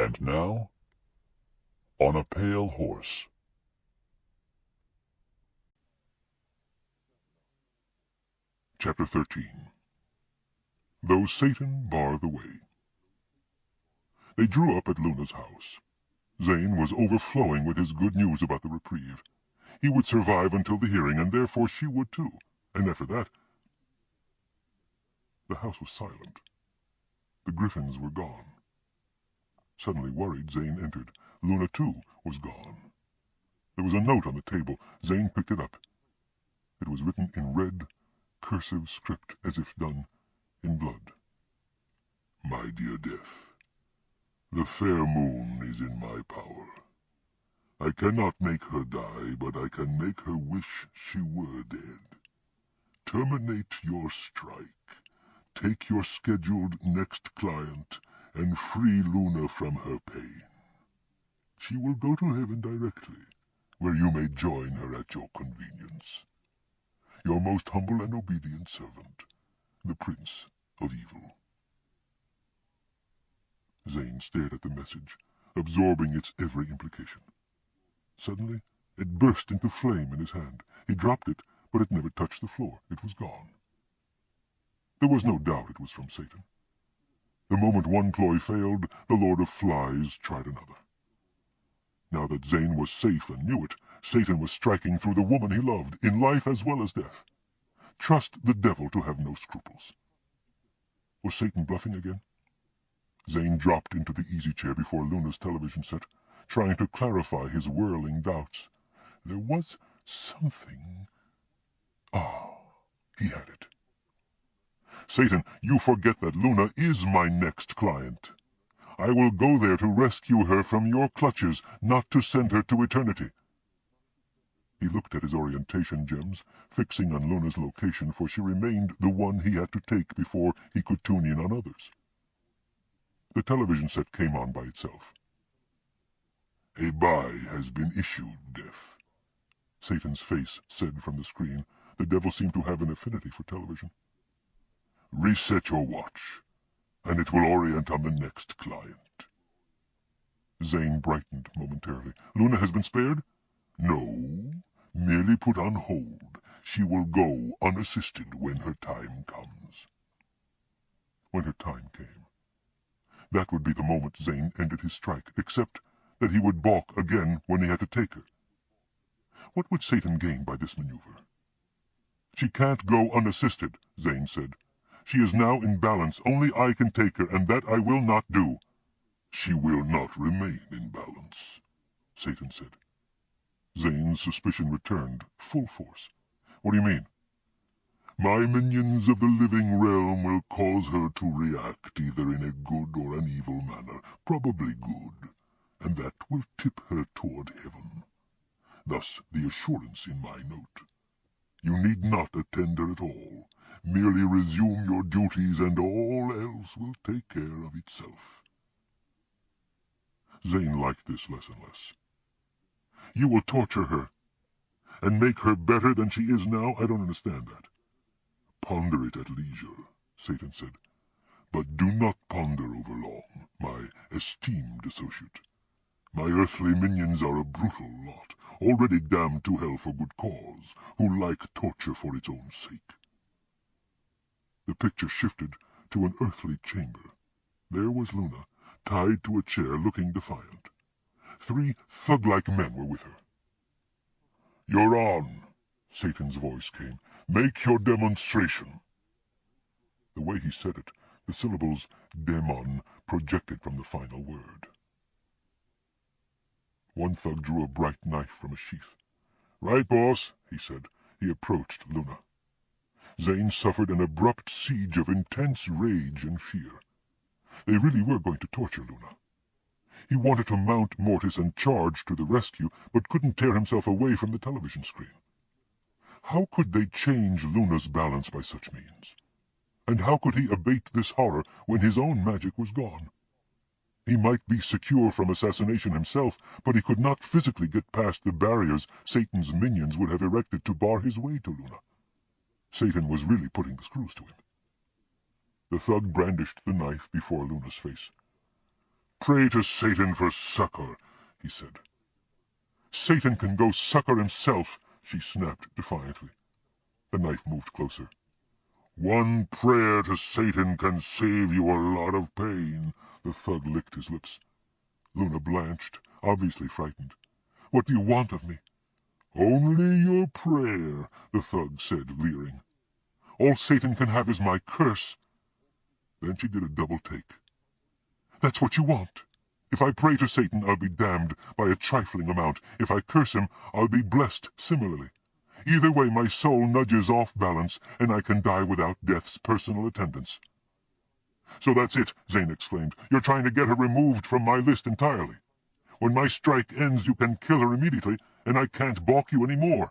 And now, on a pale horse. Chapter 13. Though Satan Bar the Way. They drew up at Luna's house. Zane was overflowing with his good news about the reprieve. He would survive until the hearing, and therefore she would too. And after that... The house was silent. The griffins were gone. Suddenly worried, Zane entered. Luna, too, was gone. There was a note on the table. Zane picked it up. It was written in red, cursive script, as if done in blood. My dear Death, the fair moon is in my power. I cannot make her die, but I can make her wish she were dead. Terminate your strike. Take your scheduled next client, and free Luna from her pain. She will go to heaven directly, where you may join her at your convenience. Your most humble and obedient servant, the Prince of Evil. Zane stared at the message, absorbing its every implication. Suddenly, it burst into flame in his hand. He dropped it, but it never touched the floor. It was gone. There was no doubt it was from Satan. The moment one ploy failed, the Lord of Flies tried another. Now that Zane was safe and knew it, Satan was striking through the woman he loved, in life as well as death. Trust the devil to have no scruples. Was Satan bluffing again? Zane dropped into the easy chair before Luna's television set, trying to clarify his whirling doubts. There was something... he had it. Satan, you forget that Luna is my next client. I will go there to rescue her from your clutches, not to send her to eternity. He looked at his orientation gems, fixing on Luna's location, for she remained the one he had to take before he could tune in on others. The television set came on by itself. A buy has been issued, Death. Satan's face said from the screen. The devil seemed to have an affinity for television. Reset your watch, and it will orient on the next client. Zane brightened momentarily. Luna has been spared? No, merely put on hold. She will go unassisted when her time comes. When her time came. That would be the moment Zane ended his strike, except that he would balk again when he had to take her. What would Satan gain by this maneuver? She can't go unassisted, Zane said. She is now in balance. Only I can take her, and that I will not do. She will not remain in balance, Satan said. Zane's suspicion returned, full force. What do you mean? My minions of the living realm will cause her to react either in a good or an evil manner, probably good, and that will tip her toward heaven. Thus the assurance in my note. You need not attend her at all. Merely resume your duties, and all else will take care of itself. Zane liked this less and less. You will torture her, and make her better than she is now? I don't understand that. Ponder it at leisure, Satan said. But do not ponder over long, my esteemed associate. My earthly minions are a brutal lot, already damned to hell for good cause, who like torture for its own sake. The picture shifted to an earthly chamber. There was Luna, tied to a chair, looking defiant. 3 thug-like men were with her. You're on, Satan's voice came. Make your demonstration. The way he said it, the syllables demon projected from the final word. One thug drew a bright knife from a sheath. Right, boss, he said. He approached Luna. Zane suffered an abrupt siege of intense rage and fear. They really were going to torture Luna. He wanted to mount Mortis and charge to the rescue, but couldn't tear himself away from the television screen. How could they change Luna's balance by such means? And how could he abate this horror when his own magic was gone? He might be secure from assassination himself, but he could not physically get past the barriers Satan's minions would have erected to bar his way to Luna. Satan was really putting the screws to him. The thug brandished the knife before Luna's face. Pray to Satan for succor, he said. Satan can go succor himself, she snapped defiantly. The knife moved closer. One prayer to Satan can save you a lot of pain. The thug licked his lips. Luna blanched, obviously frightened. What do you want of me? Only your prayer, the thug said, leering. All Satan can have is my curse. Then she did a double take. That's what you want. If I pray to Satan, I'll be damned by a trifling amount. If I curse him, I'll be blessed similarly. Either way, my soul nudges off balance, and I can die without death's personal attendance. So that's it, Zane exclaimed. You're trying to get her removed from my list entirely. When my strike ends, you can kill her immediately, and I can't balk you any more.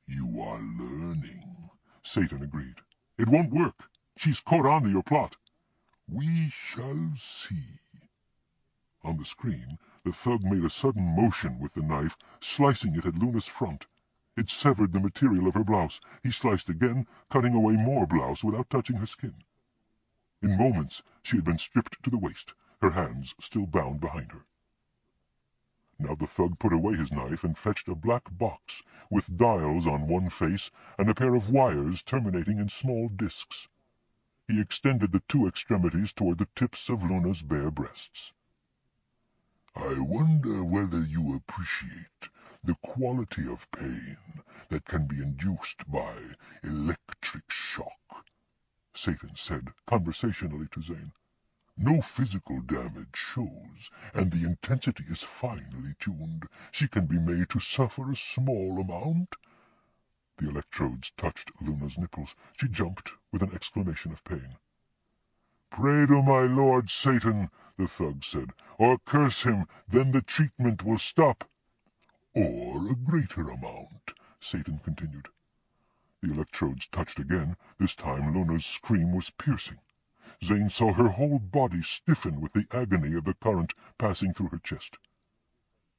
You are learning, Satan agreed. It won't work. She's caught on to your plot. We shall see. On the screen, the thug made a sudden motion with the knife, slicing it at Luna's front. It severed the material of her blouse. He sliced again, cutting away more blouse without touching her skin. In moments, she had been stripped to the waist, her hands still bound behind her. Now the thug put away his knife and fetched a black box with dials on one face and a pair of wires terminating in small discs. He extended the two extremities toward the tips of Luna's bare breasts. I wonder whether you appreciate the quality of pain that can be induced by electric shock, Satan said conversationally to Zane. No physical damage shows, and the intensity is finely tuned. She can be made to suffer a small amount. The electrodes touched Luna's nipples. She jumped with an exclamation of pain. Pray to my lord Satan, the thug said, or curse him, then the treatment will stop. Or a greater amount, Satan continued. The electrodes touched again. This time Luna's scream was piercing. Zane saw her whole body stiffen with the agony of the current passing through her chest.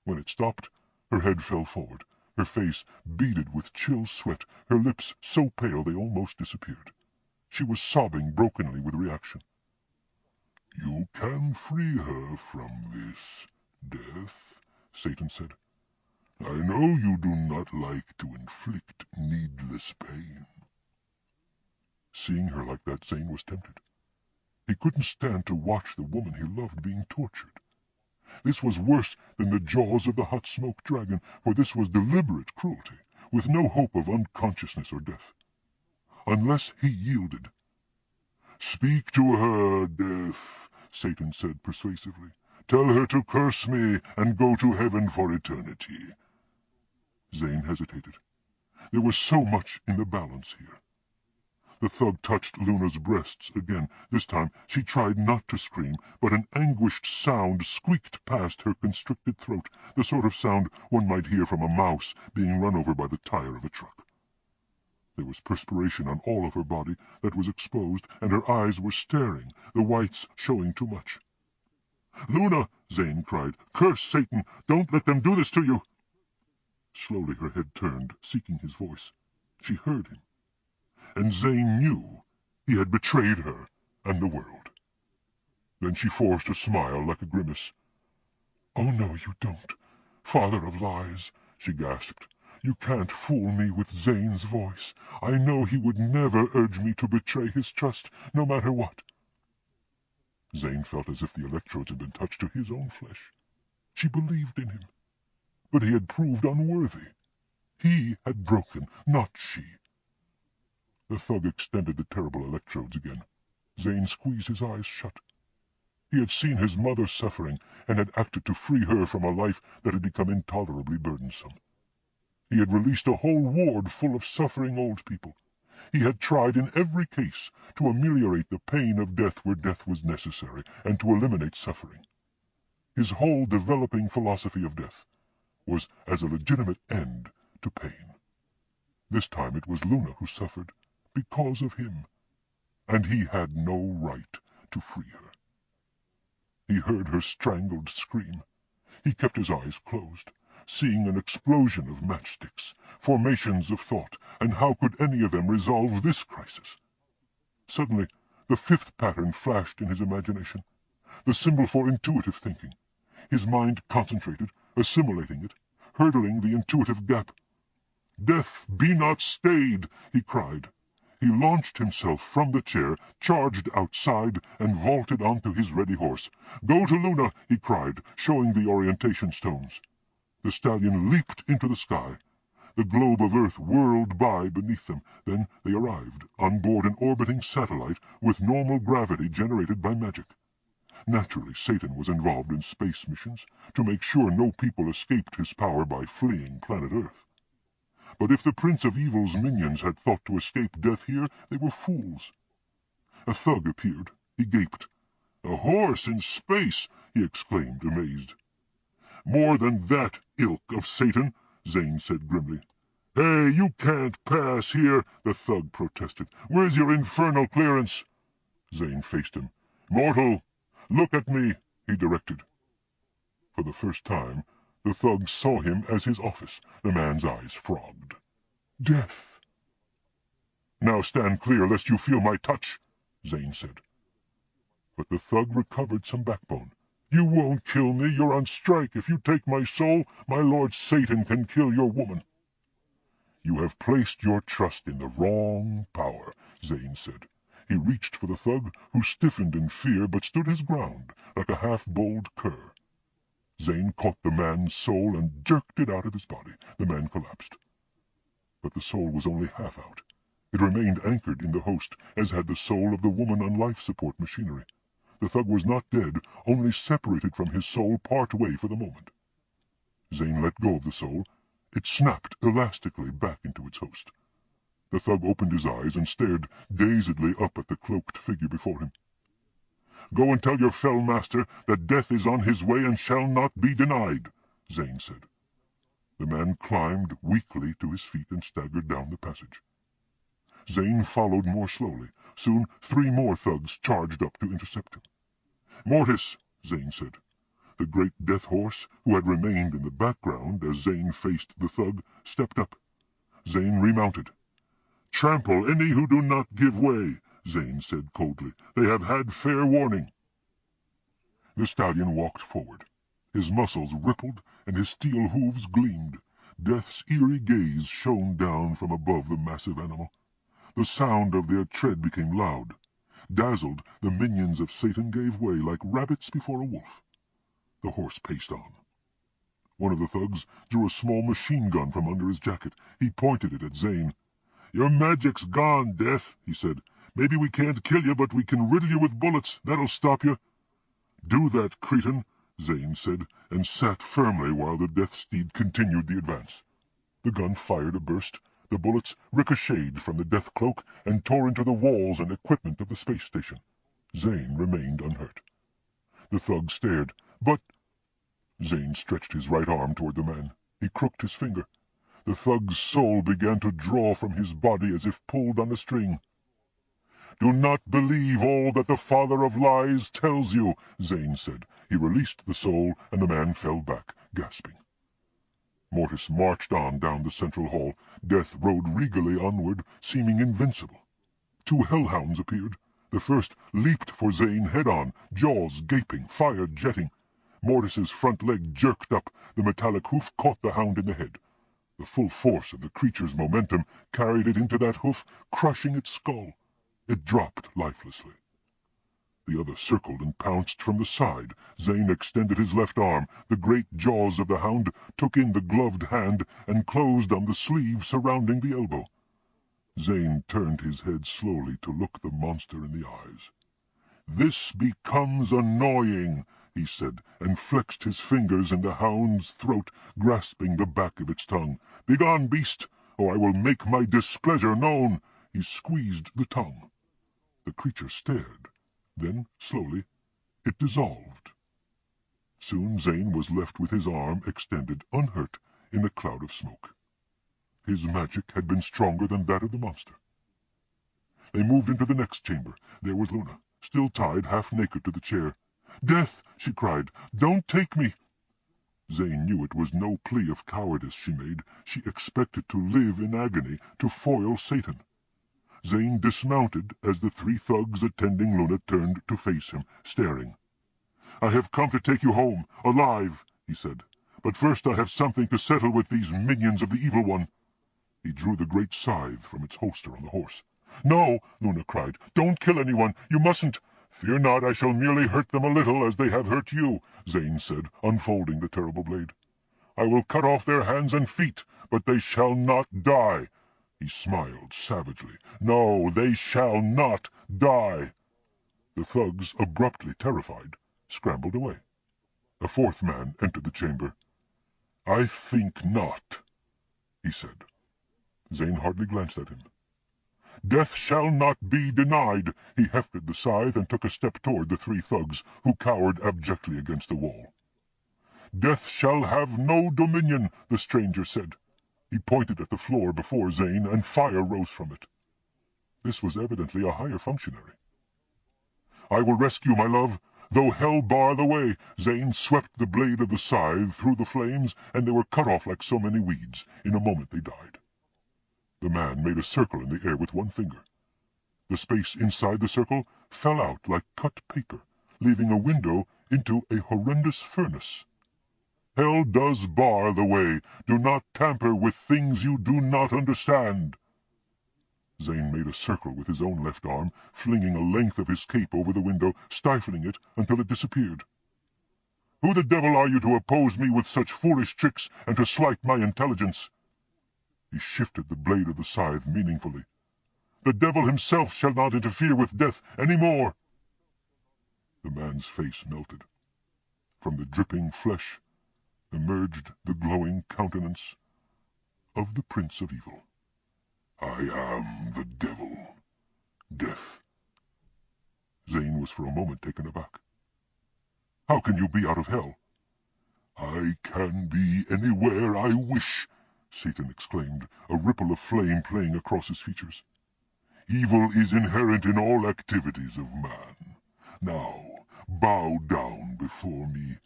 When it stopped, her head fell forward, her face beaded with chill sweat, her lips so pale they almost disappeared. She was sobbing brokenly with reaction. You can free her from this, Death, Satan said. I know you do not like to inflict needless pain. Seeing her like that, Zane was tempted. He couldn't stand to watch the woman he loved being tortured. This was worse than the jaws of the hot smoke dragon, for this was deliberate cruelty, with no hope of unconsciousness or death. Unless he yielded. Speak to her, Death, Satan said persuasively. Tell her to curse me and go to heaven for eternity. Zane hesitated. There was so much in the balance here. The thug touched Luna's breasts again. This time she tried not to scream, but an anguished sound squeaked past her constricted throat, the sort of sound one might hear from a mouse being run over by the tire of a truck. There was perspiration on all of her body that was exposed, and her eyes were staring, the whites showing too much. Luna, Zane cried, curse Satan! Don't let them do this to you! Slowly her head turned, seeking his voice. She heard him. And Zane knew he had betrayed her and the world. Then she forced a smile like a grimace. Oh, no, you don't, father of lies, she gasped. You can't fool me with Zane's voice. I know he would never urge me to betray his trust, no matter what. Zane felt as if the electrodes had been touched to his own flesh. She believed in him, but he had proved unworthy. He had broken, not she. The thug extended the terrible electrodes again. Zane squeezed his eyes shut. He had seen his mother suffering, and had acted to free her from a life that had become intolerably burdensome. He had released a whole ward full of suffering old people. He had tried in every case to ameliorate the pain of death where death was necessary, and to eliminate suffering. His whole developing philosophy of death was as a legitimate end to pain. This time it was Luna who suffered because of him, and he had no right to free her. He heard her strangled scream. He kept his eyes closed, seeing an explosion of matchsticks, formations of thought, and how could any of them resolve this crisis? Suddenly, the fifth pattern flashed in his imagination. the symbol for intuitive thinking. His mind concentrated, assimilating it, hurdling the intuitive gap. "Death, be not stayed!" he cried. He launched himself from the chair, charged outside, and vaulted onto his ready horse. "Go to Luna!" he cried, showing the orientation stones. The stallion leaped into the sky. The globe of Earth whirled by beneath them. Then they arrived on board an orbiting satellite with normal gravity generated by magic. Naturally, Satan was involved in space missions to make sure no people escaped his power by fleeing planet Earth. But if the Prince of Evil's minions had thought to escape death here, they were fools. A thug appeared. He gaped. "A horse in space!" he exclaimed, amazed. "More than that, ilk of Satan," Zane said grimly. "Hey, you can't pass here," the thug protested. "Where's your infernal clearance?" Zane faced him. "Mortal, look at me," he directed. For the first time, the thug saw him as his office. The man's eyes frogged. "Death." "Now stand clear, lest you feel my touch," Zane said. But the thug recovered some backbone. "You won't kill me. You're on strike. If you take my soul, my lord Satan can kill your woman." "You have placed your trust in the wrong power," Zane said. He reached for the thug, who stiffened in fear but stood his ground, like a half-bowled cur. Zane caught the man's soul and jerked it out of his body. The man collapsed. But the soul was only half out. It remained anchored in the host, as had the soul of the woman on life-support machinery. The thug was not dead, only separated from his soul part way for the moment. Zane let go of the soul. It snapped elastically back into its host. The thug opened his eyes and stared dazedly up at the cloaked figure before him. "Go and tell your fell master that death is on his way and shall not be denied," Zane said. The man climbed weakly to his feet and staggered down the passage. Zane followed more slowly. Soon 3 more thugs charged up to intercept him. "Mortis," Zane said. The great death horse, who had remained in the background as Zane faced the thug, stepped up. Zane remounted. "Trample any who do not give way," Zane said coldly. "They have had fair warning." The stallion walked forward. His muscles rippled and his steel hooves gleamed. Death's eerie gaze shone down from above the massive animal. The sound of their tread became loud. Dazzled, the minions of Satan gave way like rabbits before a wolf. The horse paced on. One of the thugs drew a small machine gun from under his jacket. He pointed it at Zane. "Your magic's gone, Death," he said. "Maybe we can't kill you, but we can riddle you with bullets. That'll stop you." "Do that, cretin," Zane said, and sat firmly while the death steed continued the advance. The gun fired a burst. The bullets ricocheted from the death cloak and tore into the walls and equipment of the space station. Zane remained unhurt. The thug stared. "But—" Zane stretched his right arm toward the man. He crooked his finger. The thug's soul began to draw from his body as if pulled on a string. "Do not believe all that the father of lies tells you," Zane said. He released the soul, and the man fell back, gasping. Mortis marched on down the central hall. Death rode regally onward, seeming invincible. 2 hellhounds appeared. The first leaped for Zane head-on, jaws gaping, fire jetting. Mortis's front leg jerked up. The metallic hoof caught the hound in the head. The full force of the creature's momentum carried it into that hoof, crushing its skull. It dropped lifelessly. The other circled and pounced from the side. Zane extended his left arm. The great jaws of the hound took in the gloved hand and closed on the sleeve surrounding the elbow. Zane turned his head slowly to look the monster in the eyes. "This becomes annoying," he said, and flexed his fingers in the hound's throat, grasping the back of its tongue. "Begone, beast, or I will make my displeasure known." He squeezed the tongue. The creature stared. Then, slowly, it dissolved. Soon Zane was left with his arm extended, unhurt, in a cloud of smoke. His magic had been stronger than that of the monster. They moved into the next chamber. There was Luna, still tied half-naked to the chair. "Death!" she cried. "Don't take me!" Zane knew it was no plea of cowardice she made. She expected to live in agony, to foil Satan. Zane dismounted as the 3 thugs attending Luna turned to face him, staring. "I have come to take you home, alive," he said. "But first I have something to settle with these minions of the Evil One." He drew the great scythe from its holster on the horse. "No," Luna cried. "Don't kill anyone. You mustn't." "Fear not, I shall merely hurt them a little, as they have hurt you," Zane said, unfolding the terrible blade. "I will cut off their hands and feet, but they shall not die." He smiled savagely. "No, they shall not die." The thugs, abruptly terrified, scrambled away. A fourth man entered the chamber. "I think not," he said. Zane hardly glanced at him. "Death shall not be denied." He hefted the scythe and took a step toward the three thugs, who cowered abjectly against the wall. "Death shall have no dominion," the stranger said. He pointed at the floor before Zane, and fire rose from it. This was evidently a higher functionary. "I will rescue my love, though hell bar the way." Zane swept the blade of the scythe through the flames, and they were cut off like so many weeds. In a moment they died. The man made a circle in the air with one finger. The space inside the circle fell out like cut paper, leaving a window into a horrendous furnace. "Hell does bar the way. Do not tamper with things you do not understand." Zane made a circle with his own left arm, flinging a length of his cape over the window, stifling it until it disappeared. "Who the devil are you to oppose me with such foolish tricks, and to slight my intelligence?" He shifted the blade of the scythe meaningfully. "The devil himself shall not interfere with death any more." The man's face melted. From the dripping flesh emerged the glowing countenance of the Prince of Evil. "I am the devil, death." Zane was for a moment taken aback. "How can you be out of hell?" "I can be anywhere I wish," Satan exclaimed, a ripple of flame playing across his features. "Evil is inherent in all activities of man. Now, bow down before me,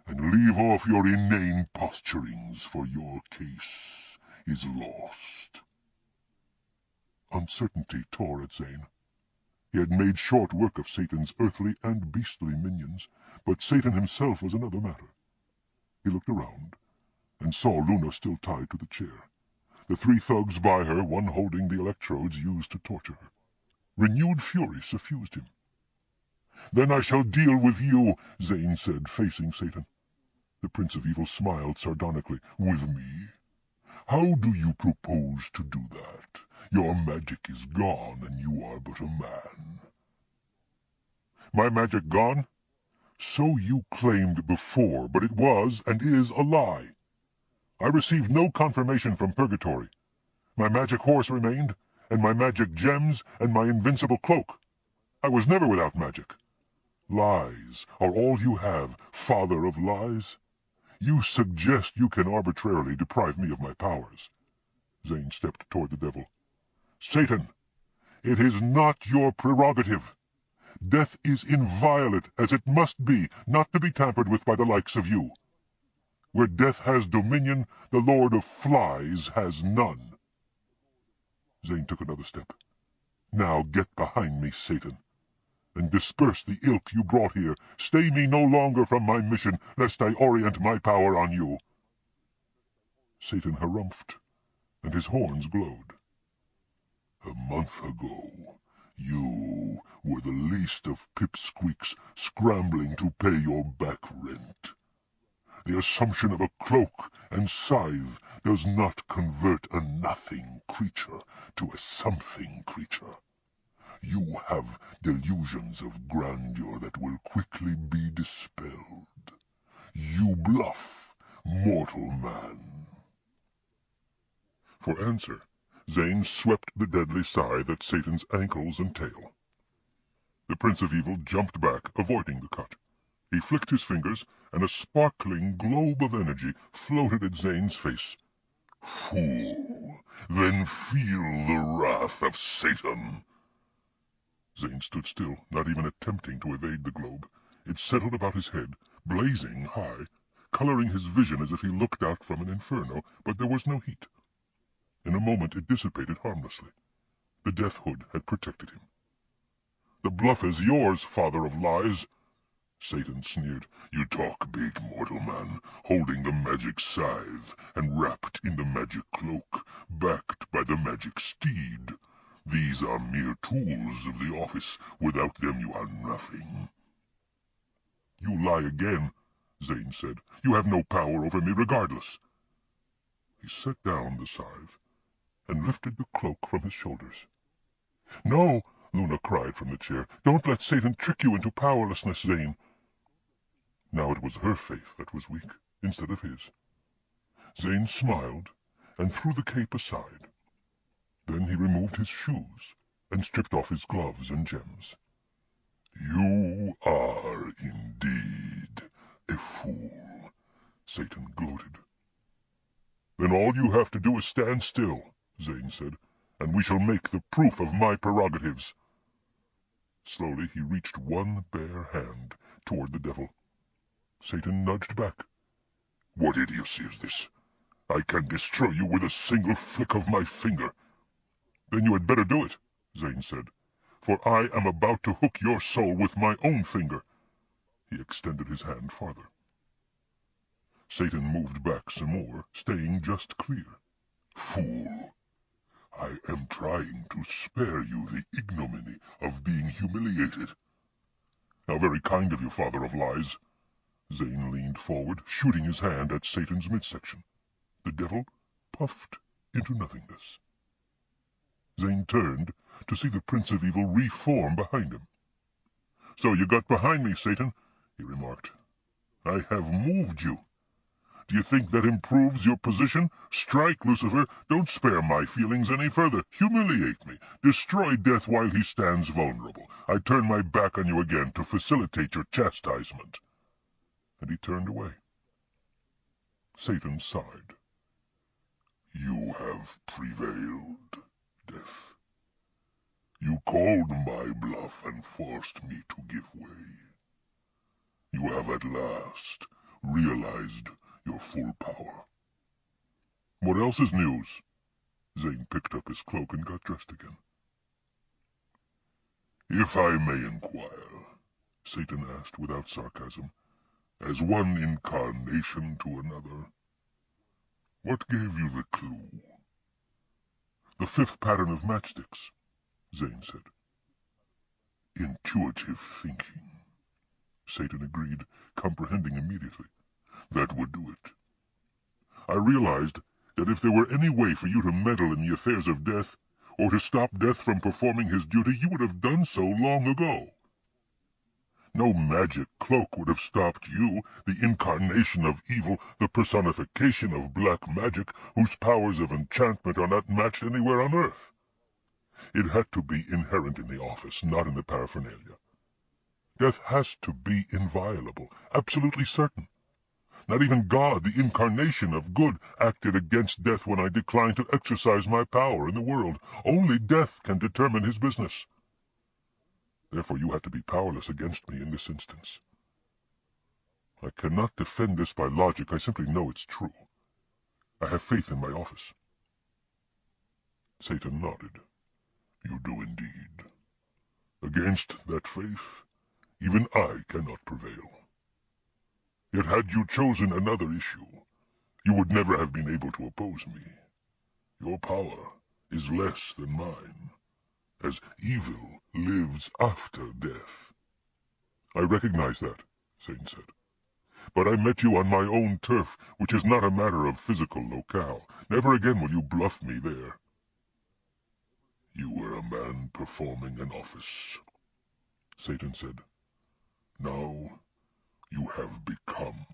and leave off your inane posturings, for your case is lost." Uncertainty tore at Zane. He had made short work of Satan's earthly and beastly minions, but Satan himself was another matter. He looked around, and saw Luna still tied to the chair. The three thugs by her, one holding the electrodes used to torture her. Renewed fury suffused him. "Then I shall deal with you," Zane said, facing Satan. The Prince of Evil smiled sardonically. "With me? How do you propose to do that? Your magic is gone, and you are but a man." "My magic gone?" "So you claimed before, but it was and is a lie. I received no confirmation from Purgatory. My magic horse remained, and my magic gems, and my invincible cloak. I was never without magic. Lies are all you have, father of lies. You suggest you can arbitrarily deprive me of my powers." Zane stepped toward the devil. "Satan, it is not your prerogative. Death is inviolate, as it must be, not to be tampered with by the likes of you. Where death has dominion, the Lord of Flies has none." Zane took another step. "Now get behind me, Satan, and disperse the ilk you brought here. Stay me no longer from my mission, lest I orient my power on you." Satan harumphed, and his horns glowed. "A month ago, you were the least of pipsqueaks scrambling to pay your back rent. The assumption of a cloak and scythe does not convert a nothing creature to a something creature. You have delusions of grandeur that will quickly be dispelled. You bluff, mortal man." For answer, Zane swept the deadly scythe at Satan's ankles and tail. The Prince of Evil jumped back, avoiding the cut. He flicked his fingers, and a sparkling globe of energy floated at Zane's face. "Fool, then feel the wrath of Satan." Zane stood still, not even attempting to evade the globe. It settled about his head, blazing high, coloring his vision as if he looked out from an inferno, but there was no heat. In a moment it dissipated harmlessly. The death hood had protected him. "The bluff is yours, father of lies." Satan sneered. "You talk big, mortal man, holding the magic scythe, and wrapped in the magic cloak, backed by the magic steed. These are mere tools of the office. Without them you are nothing." "You lie again," Zane said. "You have no power over me regardless." He set down the scythe and lifted the cloak from his shoulders. "No!" Luna cried from the chair. "Don't let Satan trick you into powerlessness, Zane." Now it was her faith that was weak, instead of his. Zane smiled and threw the cape aside. Then he removed his shoes and stripped off his gloves and gems. "You are indeed a fool," Satan gloated. "Then all you have to do is stand still," Zane said, "and we shall make the proof of my prerogatives." Slowly he reached one bare hand toward the devil. Satan nudged back. "What idiocy is this? I can destroy you with a single flick of my finger." "Then you had better do it," Zane said, "for I am about to hook your soul with my own finger." He extended his hand farther. Satan moved back some more, staying just clear. "Fool! I am trying to spare you the ignominy of being humiliated." "How very kind of you, Father of Lies." Zane leaned forward, shooting his hand at Satan's midsection. The devil puffed into nothingness. Zane turned to see the Prince of Evil reform behind him. "So you got behind me, Satan," he remarked. "I have moved you. Do you think that improves your position? Strike, Lucifer. Don't spare my feelings any further. Humiliate me. Destroy Death while he stands vulnerable. I turn my back on you again to facilitate your chastisement." And he turned away. Satan sighed. "You have prevailed, Death. You called my bluff and forced me to give way. You have at last realized your full power." "What else is news?" Zane picked up his cloak and got dressed again. "If I may inquire," Satan asked without sarcasm, "as one incarnation to another, what gave you the clue?" "The fifth pattern of matchsticks," Zane said. "Intuitive thinking," Satan agreed, comprehending immediately. "That would do it. I realized that if there were any way for you to meddle in the affairs of Death, or to stop Death from performing his duty, you would have done so long ago. No magic cloak would have stopped you, the incarnation of evil, the personification of black magic, whose powers of enchantment are not matched anywhere on Earth. It had to be inherent in the office, not in the paraphernalia. Death has to be inviolable, absolutely certain. Not even God, the incarnation of good, acted against Death when I declined to exercise my power in the world. Only Death can determine his business. Therefore you had to be powerless against me in this instance. I cannot defend this by logic. I simply know it's true. I have faith in my office." Satan nodded. "You do indeed. Against that faith, even I cannot prevail. Yet had you chosen another issue, you would never have been able to oppose me. Your power is less than mine, as evil lives after death." "I recognize that," Zane said. "But I met you on my own turf, which is not a matter of physical locale. Never again will you bluff me there." "You were a man performing an office," Satan said. "Now you have become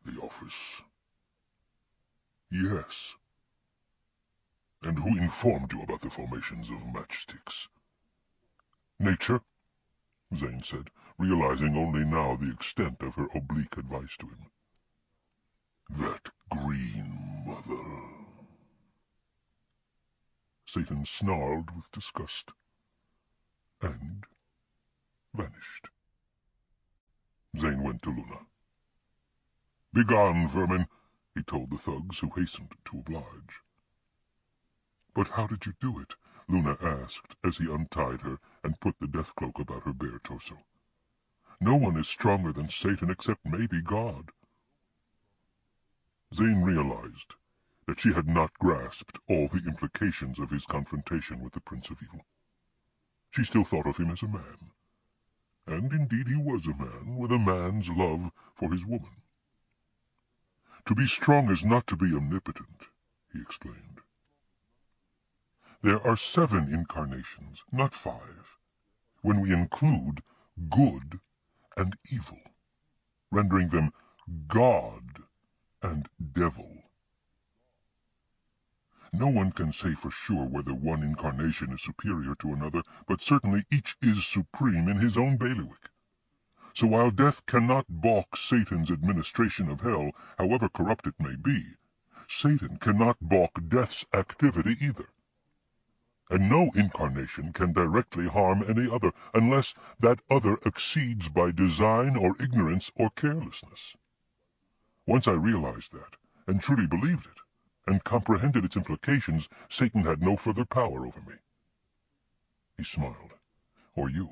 the office." "Yes." "And who informed you about the formations of matchsticks?" "Nature," Zane said, realizing only now the extent of her oblique advice to him. "That green mother." Satan snarled with disgust, and vanished. Zane went to Luna. "Begone, vermin," he told the thugs, who hastened to oblige. "But how did you do it?" Luna asked, as he untied her and put the death cloak about her bare torso. No one is stronger than Satan except maybe God. Zane realized that she had not grasped all the implications of his confrontation with the Prince of Evil. She still thought of him as a man, and indeed he was a man, with a man's love for his woman. To be strong is not to be omnipotent, he explained. There are 7 incarnations, not 5, when we include good and evil, rendering them God and devil. No one can say for sure whether one incarnation is superior to another, but certainly each is supreme in his own bailiwick. So while death cannot balk Satan's administration of hell, however corrupt it may be, Satan cannot balk death's activity either. And no incarnation can directly harm any other, unless that other exceeds by design or ignorance or carelessness. Once I realized that, and truly believed it, and comprehended its implications, Satan had no further power over me. He smiled. Or you.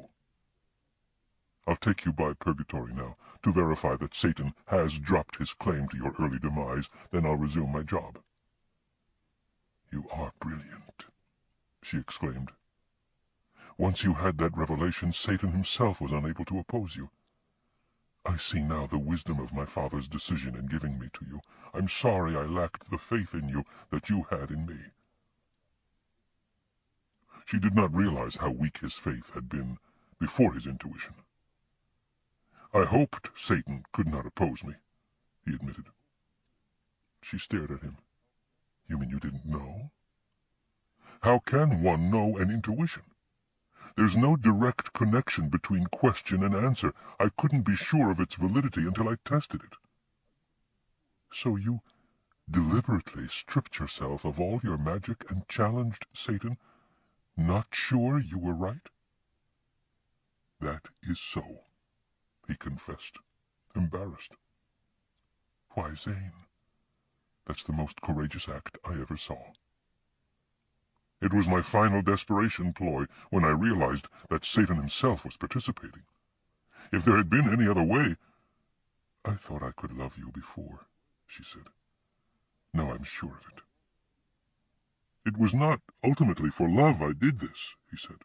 I'll take you by Purgatory now, to verify that Satan has dropped his claim to your early demise, then I'll resume my job. You are brilliant, she exclaimed. Once you had that revelation, Satan himself was unable to oppose you. I see now the wisdom of my father's decision in giving me to you. I'm sorry I lacked the faith in you that you had in me. She did not realize how weak his faith had been before his intuition. I hoped Satan could not oppose me, he admitted. She stared at him. You mean you didn't know? How can one know an intuition? There's no direct connection between question and answer. I couldn't be sure of its validity until I tested it. So you deliberately stripped yourself of all your magic and challenged Satan, not sure you were right? That is so, he confessed, embarrassed. Why, Zane, that's the most courageous act I ever saw. It was my final desperation ploy when I realized that Satan himself was participating. If there had been any other way— I thought I could love you before, she said. Now I'm sure of it. It was not ultimately for love I did this, he said.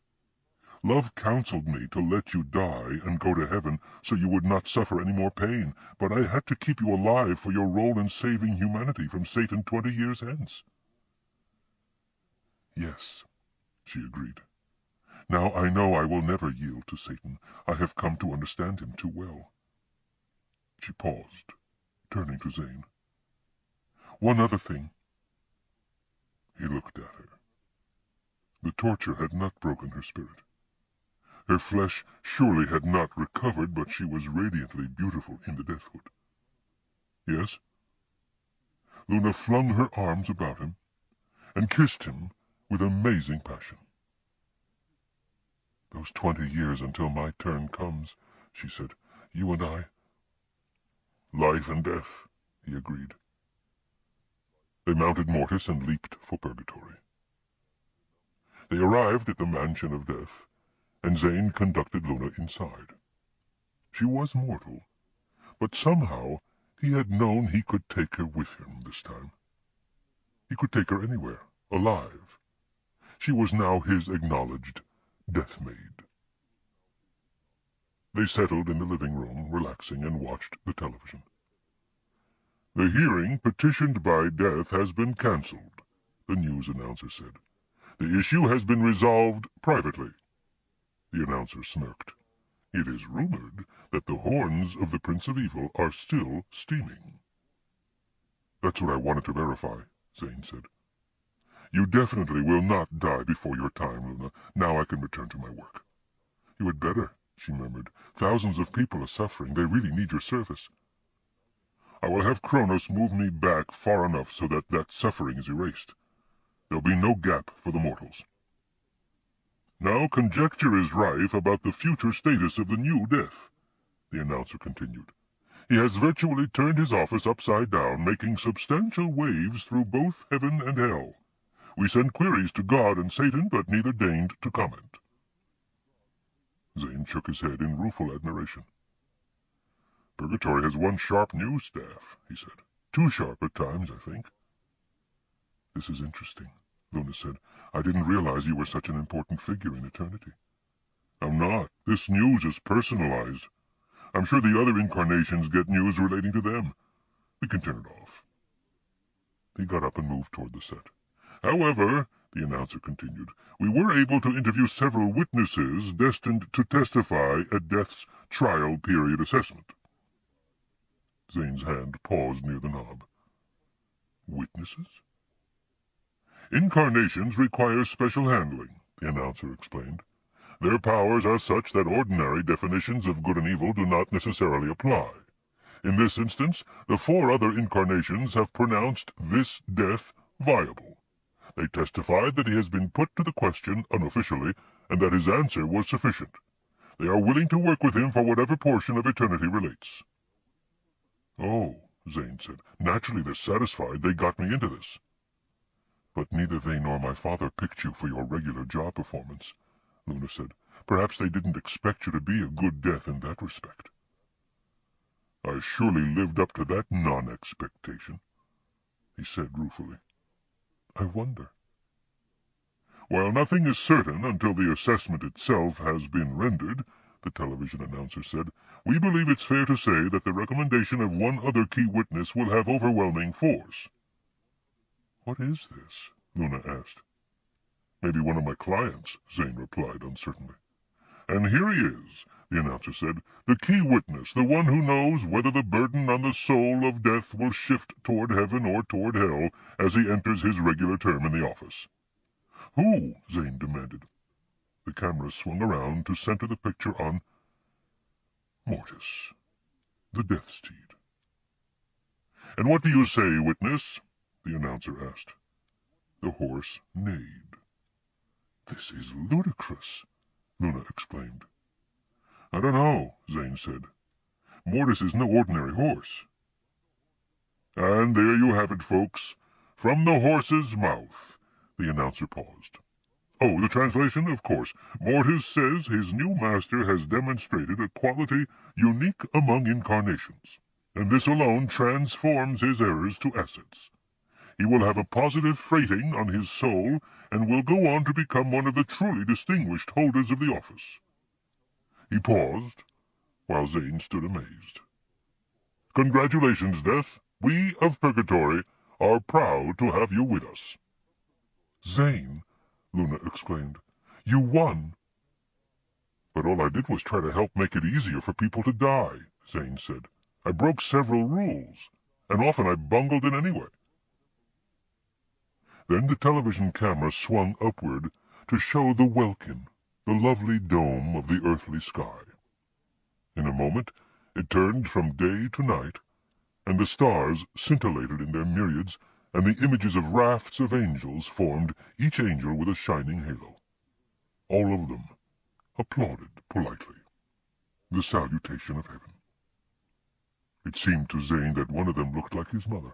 Love counseled me to let you die and go to heaven so you would not suffer any more pain, but I had to keep you alive for your role in saving humanity from Satan 20 years hence. Yes, she agreed. Now I know I will never yield to Satan. I have come to understand him too well. She paused, turning to Zane. One other thing. He looked at her. The torture had not broken her spirit. Her flesh surely had not recovered, but she was radiantly beautiful in the deathhood. Yes? Luna flung her arms about him and kissed him with amazing passion. Those 20 years until my turn comes, she said. You and I— Life and death, he agreed. They mounted Mortis and leaped for Purgatory. They arrived at the Mansion of Death, and Zane conducted Luna inside. She was mortal, but somehow he had known he could take her with him this time. He could take her anywhere, alive. She was now his acknowledged death-maid. They settled in the living room, relaxing, and watched the television. The hearing petitioned by Death has been cancelled, the news announcer said. The issue has been resolved privately. The announcer smirked. It is rumored that the horns of the Prince of Evil are still steaming. That's what I wanted to verify, Zane said. You definitely will not die before your time, Luna. Now I can return to my work. You had better, she murmured. Thousands of people are suffering. They really need your service. I will have Kronos move me back far enough so that suffering is erased. There'll be no gap for the mortals. Now conjecture is rife about the future status of the new Death, the announcer continued. He has virtually turned his office upside down, making substantial waves through both heaven and hell. We sent queries to God and Satan, but neither deigned to comment. Zane shook his head in rueful admiration. Purgatory has one sharp news staff, he said. Too sharp at times, I think. This is interesting, Luna said. I didn't realize you were such an important figure in eternity. I'm not. This news is personalized. I'm sure the other incarnations get news relating to them. We can turn it off. He got up and moved toward the set. However, the announcer continued, we were able to interview several witnesses destined to testify at Death's trial period assessment. Zane's hand paused near the knob. Witnesses? Incarnations require special handling, the announcer explained. Their powers are such that ordinary definitions of good and evil do not necessarily apply. In this instance, the 4 other incarnations have pronounced this death viable. They testified that he has been put to the question unofficially, and that his answer was sufficient. They are willing to work with him for whatever portion of eternity relates. Oh, Zane said. Naturally they're satisfied they got me into this. But neither they nor my father picked you for your regular job performance, Luna said. Perhaps they didn't expect you to be a good death in that respect. I surely lived up to that non-expectation, he said ruefully. I wonder. While nothing is certain until the assessment itself has been rendered, the television announcer said, we believe it's fair to say that the recommendation of one other key witness will have overwhelming force. What is this? Luna asked. Maybe one of my clients, Zane replied uncertainly. And here he is, the announcer said, the key witness, the one who knows whether the burden on the soul of death will shift toward heaven or toward hell as he enters his regular term in the office. Who? Zane demanded. The camera swung around to center the picture on Mortis, the death steed. And what do you say, witness? The announcer asked. The horse neighed. This is ludicrous, Luna exclaimed. I don't know, Zane said. Mortis is no ordinary horse. And there you have it, folks. From the horse's mouth. The announcer paused. Oh, the translation, of course. Mortis says his new master has demonstrated a quality unique among incarnations, and this alone transforms his errors to assets. He will have a positive freighting on his soul, and will go on to become one of the truly distinguished holders of the office. He paused, while Zane stood amazed. Congratulations, Death. We of Purgatory are proud to have you with us. Zane, Luna exclaimed, you won. But all I did was try to help make it easier for people to die, Zane said. I broke several rules, and often I bungled it anyway. Then the television camera swung upward to show the welkin, the lovely dome of the earthly sky. In a moment it turned from day to night, and the stars scintillated in their myriads, and the images of rafts of angels formed, each angel with a shining halo. All of them applauded politely, the salutation of heaven. It seemed to Zane that one of them looked like his mother,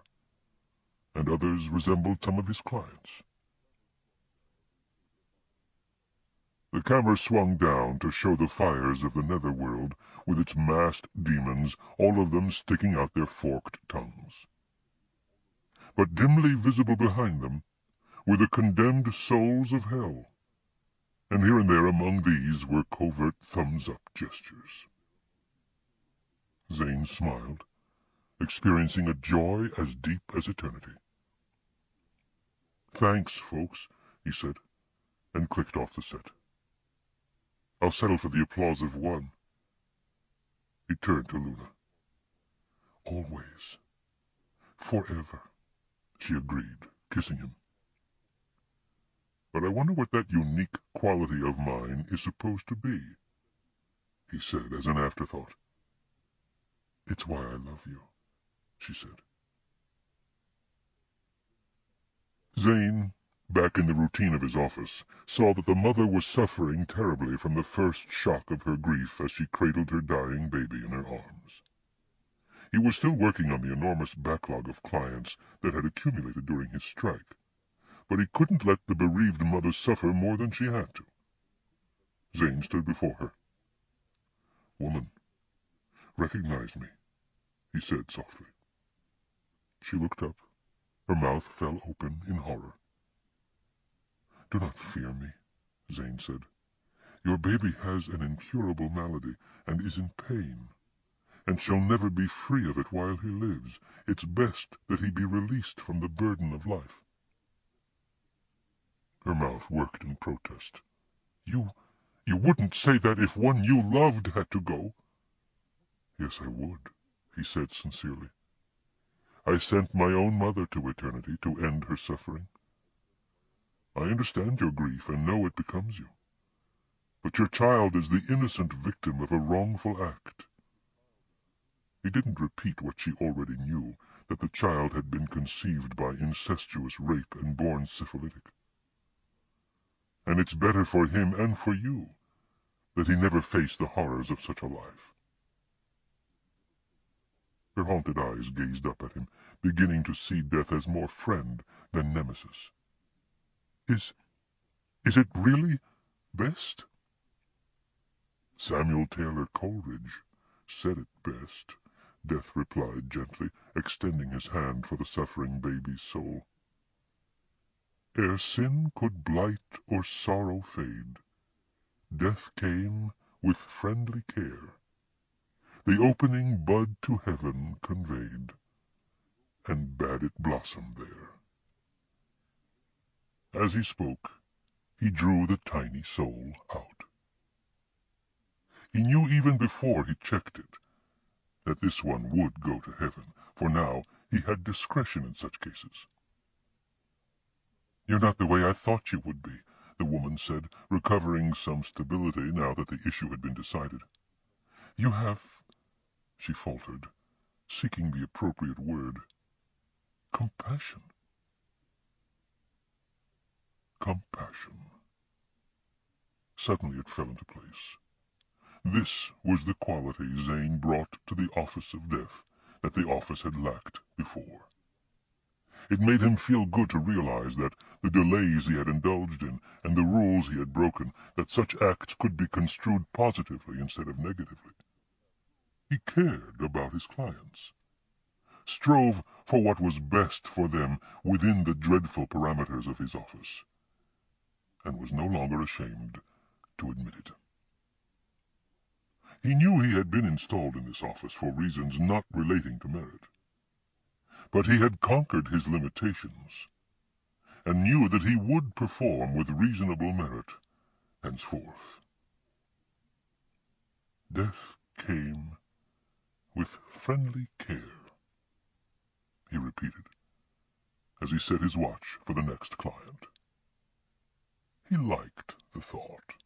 and others resembled some of his clients. The camera swung down to show the fires of the netherworld, with its masked demons, all of them sticking out their forked tongues. But dimly visible behind them were the condemned souls of hell, and here and there among these were covert thumbs-up gestures. Zane smiled, experiencing a joy as deep as eternity. Thanks, folks, he said, and clicked off the set. I'll settle for the applause of one. He turned to Luna. Always. Forever, she agreed, kissing him. But I wonder what that unique quality of mine is supposed to be, he said as an afterthought. It's why I love you, she said. Zane, back in the routine of his office, saw that the mother was suffering terribly from the first shock of her grief as she cradled her dying baby in her arms. He was still working on the enormous backlog of clients that had accumulated during his strike, but he couldn't let the bereaved mother suffer more than she had to. Zane stood before her. Woman, recognize me, he said softly. She looked up. Her mouth fell open in horror. "Do not fear me," Zane said. "Your baby has an incurable malady, and is in pain, and shall never be free of it while he lives. It's best that he be released from the burden of life." Her mouth worked in protest. You wouldn't say that if one you loved had to go." "Yes, I would," he said sincerely. "I sent my own mother to eternity to end her suffering. I understand your grief and know it becomes you. But your child is the innocent victim of a wrongful act." He didn't repeat what she already knew, that the child had been conceived by incestuous rape and born syphilitic. "And it's better for him and for you that he never face the horrors of such a life." Her haunted eyes gazed up at him, beginning to see death as more friend than nemesis. Is it really best?" "Samuel Taylor Coleridge said it best," Death replied gently, extending his hand for the suffering baby's soul. "Ere sin could blight or sorrow fade, Death came with friendly care, the opening bud to heaven conveyed, and bade it blossom there." As he spoke, he drew the tiny soul out. He knew even before he checked it that this one would go to heaven, for now he had discretion in such cases. "You're not the way I thought you would be," the woman said, recovering some stability now that the issue had been decided. "You have," she faltered, seeking the appropriate word, "compassion." Compassion. Suddenly it fell into place. This was the quality Zane brought to the office of death that the office had lacked before. It made him feel good to realize that the delays he had indulged in and the rules he had broken, that such acts could be construed positively instead of negatively. He cared about his clients, strove for what was best for them within the dreadful parameters of his office, and was no longer ashamed to admit it. He knew he had been installed in this office for reasons not relating to merit, but he had conquered his limitations, and knew that he would perform with reasonable merit henceforth. "Death came with friendly care," he repeated, as he set his watch for the next client. He liked the thought.